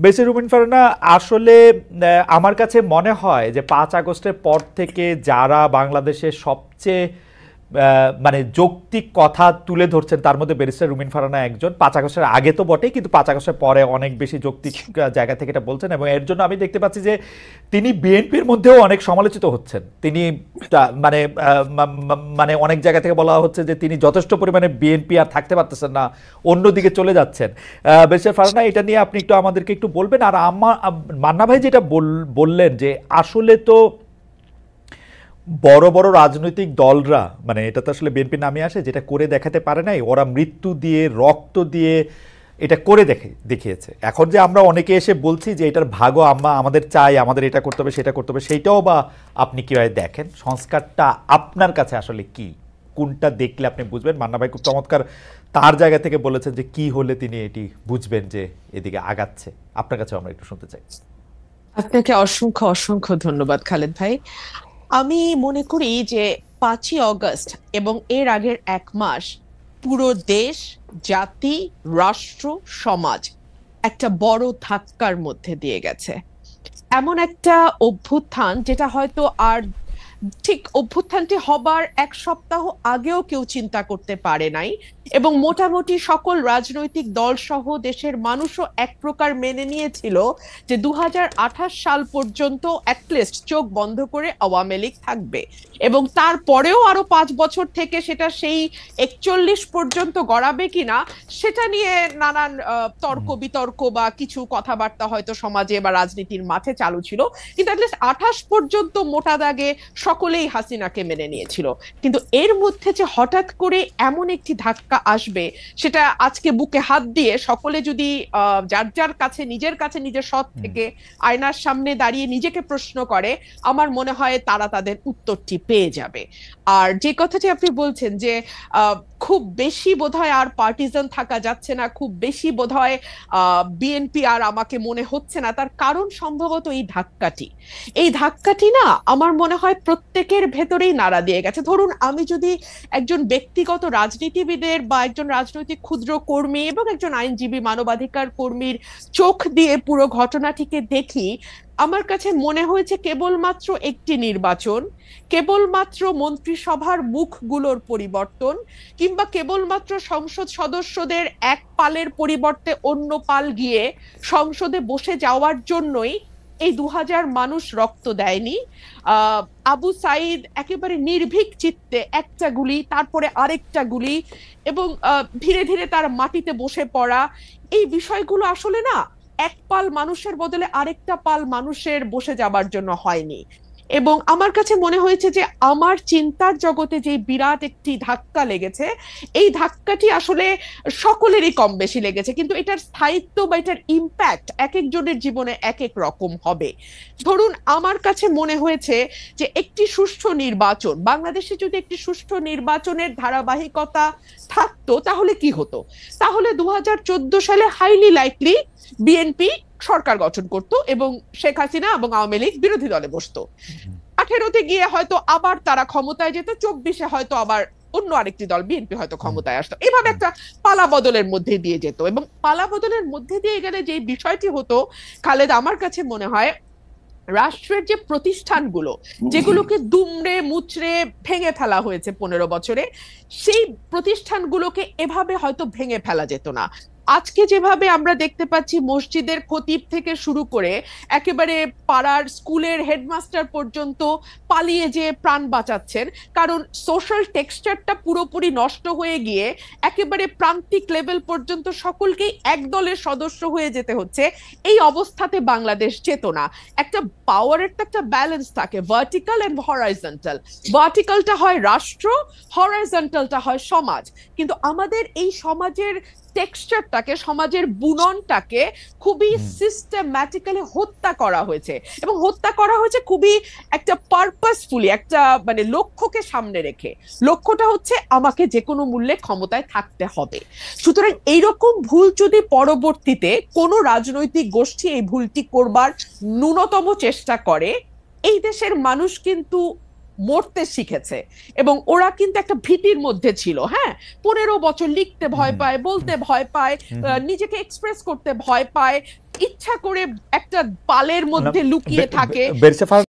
বেসির উদ্দিন ফারহানা, আসলে আমার কাছে মনে হয় যে 5 আগস্টের পর থেকে যারা বাংলাদেশের সবচেয়ে মানে যৌক্তিক কথা তুলে ধরছেন তার মধ্যে ব্যারিস্টার রুমিন ফারহানা একজন। 5 আগস্টের আগে তো বটেই, কিন্তু 5 আগস্টের পরে অনেক বেশি যৌক্তিক জায়গা থেকে এটা বলছেন, এবং এর জন্য আমি দেখতে পাচ্ছি যে তিনি বিএনপির মধ্যেও অনেক সমালোচিত হচ্ছেন। তিনি মানে মানে অনেক জায়গা থেকে বলা হচ্ছে যে তিনি যথেষ্ট পরিমাণে বিএনপি আর থাকতে পারতেছেন না, অন্যদিকে চলে যাচ্ছেন। ব্যারিস্টার ফারহানা, এটা নিয়ে আপনি আমাদেরকে একটু বলবেন। আর আমার মান্না ভাই যেটা বললেন যে আসলে তো বড় বড় রাজনৈতিক দলরা, মানে এটা তো আসলে বিএনপি নামে আসে, যেটা করে দেখাতে পারে নাই, ওরা মৃত্যু দিয়ে রক্ত দিয়ে এটা করে দেখিয়েছে। এখন যে আমরা অনেকে এসে বলছি যে এটার ভাগও আমাদের চাই, আমাদের এটা করতে হবে সেটা করতে হবে, সেইটাও বা আপনি কিভাবে দেখেন? সংস্কারটা আপনার কাছে আসলে কি, কোনটা দেখলে আপনি বুঝবেন? মান্না ভাই খুব চমৎকার তার জায়গা থেকে বলেছেন যে কি হলে তিনি এটি বুঝবেন যে এদিকে আগাচ্ছে। আপনার কাছে আমরা একটু শুনতে চাই। আপনাকে অসংখ্য অসংখ্য ধন্যবাদ খালেদ ভাই। আমি মনে করি যে 5ই অগস্ট এবং এর আগের 1 মাস পুরো দেশ, জাতি, রাষ্ট্র, সমাজ একটা বড় ধাক্কার মধ্যে দিয়ে গেছে। এমন একটা অভ্যুত্থান যেটা হয়তো আর ঠিক অভ্যুত্থানটি হবার 1 সপ্তাহ আগেও কেউ চিন্তা করতে পারে নাই, এবং মোটামুটি সকল রাজনৈতিক দল সহ দেশের মানুষও এক প্রকার মেনে নিয়েছিল যে 2028 সাল পর্যন্ত অ্যাটলিস্ট চোখ বন্ধ করে আওয়ামী লীগ থাকবে, এবং তারপরেও আরো 5 বছর থেকে সেটা সেই 41 পর্যন্ত গড়াবে কিনা সেটা নিয়ে নানান তর্ক বিতর্ক বা কিছু কথাবার্তা হয়তো সমাজে বা রাজনীতির মাঠে চালু ছিল। কিন্তু অ্যাটলিস্ট 28 পর্যন্ত মোটা দাগে সকলেই হাসিনাকে মেনে নিয়েছিল। কিন্তু এর মধ্যে যে হঠাৎ করে এমন একটি ধাক্কা আসবে, সেটা আজকে বুকে হাত দিয়ে সকলে যদি যার যার কাছে নিজের সৎ থেকে আয়নার সামনে দাঁড়িয়ে নিজেকে প্রশ্ন করে, আমার মনে হয় তারা তাদের উত্তরটি পেয়ে যাবে। আর যে কথাটি আপনি বলছেন যে খুব বেশি বোধহয় আর পার্টিজান থাকা যাচ্ছে না, খুব বেশি বোধহয় বিএনপি আর আমাকে মনে হচ্ছে না, তার কারণ সম্ভবত এই ধাক্কাটি না আমার মনে হয় প্রত্যেকের ভেতরেই নাড়া দিয়ে গেছে। ধরুন, আমি যদি একজন ব্যক্তিগত রাজনীতিবিদের বা একজন রাজনৈতিক ক্ষুদ্র কর্মী এবং একজন আইনজীবী মানবাধিকার কর্মীর চোখ দিয়ে পুরো ঘটনাটিকে দেখি, আমার কাছে মনে হয়েছে কেবলমাত্র একটি নির্বাচন, কেবলমাত্র মন্ত্রিসভার মুখগুলোর পরিবর্তন, কিংবা কেবলমাত্র সংসদ সদস্যদের এক পালের পরিবর্তে অন্য পাল গিয়ে সংসদে বসে যাওয়ার জন্যই এই 2000 মানুষ রক্ত দেয়নি। আবু সাইদ একেবারে নির্ভীক চিত্তে একটা গুলি, তারপরে আরেকটা গুলি, এবং ধীরে ধীরে তার মাটিতে বসে পড়া, এই বিষয়গুলো আসলে না এক পাল মানুষের বদলে আরেকটা পাল মানুষের বসে যাবার জন্য হয়নি। এবং আমার কাছে মনে হয়েছে যে আমার চিন্তার জগতে যে বিরাট একটি ধাক্কা লেগেছে, এই ধাক্কাটি আসলে সকলেরই কম বেশি লেগেছে, কিন্তু এটার স্থায়িত্ব বা এটার ইম্প্যাক্ট এক একজনের জীবনে এক এক রকম হবে। ধরুন, আমার কাছে মনে হয়েছে যে একটি সুষ্ঠু নির্বাচন, বাংলাদেশে যদি একটি সুষ্ঠু নির্বাচনের ধারাবাহিকতা থাকতো তাহলে কি হতো? তাহলে 2014 সালে হাইলি লাইকলি বিএনপি সরকার গঠন করত এবং শেখ হাসিনা এবং আওয়ামী লীগ বিরোধী দলে বসতো। 18তে গিয়ে হয়তো আবার তারা ক্ষমতায় যেত, 24-এ হয়তো আবার অন্য আরেকটি দল বিএনপি হয়তো ক্ষমতায় আসতো। এভাবে একটা পালা বদলের মধ্যে দিয়ে যেত, এবং পালা বদলের মধ্যে দিয়ে গেলে যে বিষয়টি হতো খালেদ, আমার কাছে মনে হয় রাষ্ট্রের যে প্রতিষ্ঠানগুলো যেগুলোকে দুমড়ে মুচড়ে ভেঙে ফেলা হয়েছে 15 বছরে, সেই প্রতিষ্ঠানগুলোকে এভাবে হয়তো ভেঙে ফেলা যেত না। আজকে যেভাবে আমরা দেখতে পাচ্ছি মসজিদের খতিব থেকে শুরু করে একেবারে পাড়ার স্কুলের হেডমাস্টার পর্যন্ত পালিয়ে যে প্রাণ বাঁচাচ্ছেন, কারণ সোশ্যাল টেক্সচারটা পুরোপুরি নষ্ট হয়ে গিয়ে একেবারে প্রান্তিক লেভেল পর্যন্ত সকলকেই এক দলের সদস্য হয়ে যেতে হচ্ছে, এই অবস্থাতে বাংলাদেশ যেত না। একটা পাওয়ারের তো একটা ব্যালেন্স থাকে, ভার্টিক্যাল এন্ড হরাইজন্টাল। ভার্টিক্যালটা হয় রাষ্ট্র, হরাইজন্টালটা হয় সমাজ। কিন্তু আমাদের এই সমাজের টেক্সচারটাকে, সমাজের বুননটাকে খুবই সিস্টেম্যাটিক্যালি হত্যা করা হয়েছে, এবং হত্যা করা হয়েছে খুবই একটা পারপাসফুলি, একটা মানে লক্ষ্যকে সামনে রেখে। লক্ষ্যটা হচ্ছে আমাকে যে কোনো মূল্যে ক্ষমতায় থাকতে হবে। সুতরাং এইরকম ভুল যদি পরবর্তীতে কোনো রাজনৈতিক গোষ্ঠী এই ভুলটি করবার ন্যূনতম চেষ্টা করে, এই দেশের মানুষ কিন্তু মরতে শিখেছে, এবং ওরা কিন্তু একটা ভীতির মধ্যে ছিল। হ্যাঁ, 15 বছর লিখতে ভয় পায়, বলতে ভয় পায়, নিজেকে এক্সপ্রেস করতে ভয় পায়, ইচ্ছা করে একটা পালের মধ্যে লুকিয়ে থাকে। ব্যারিস্টার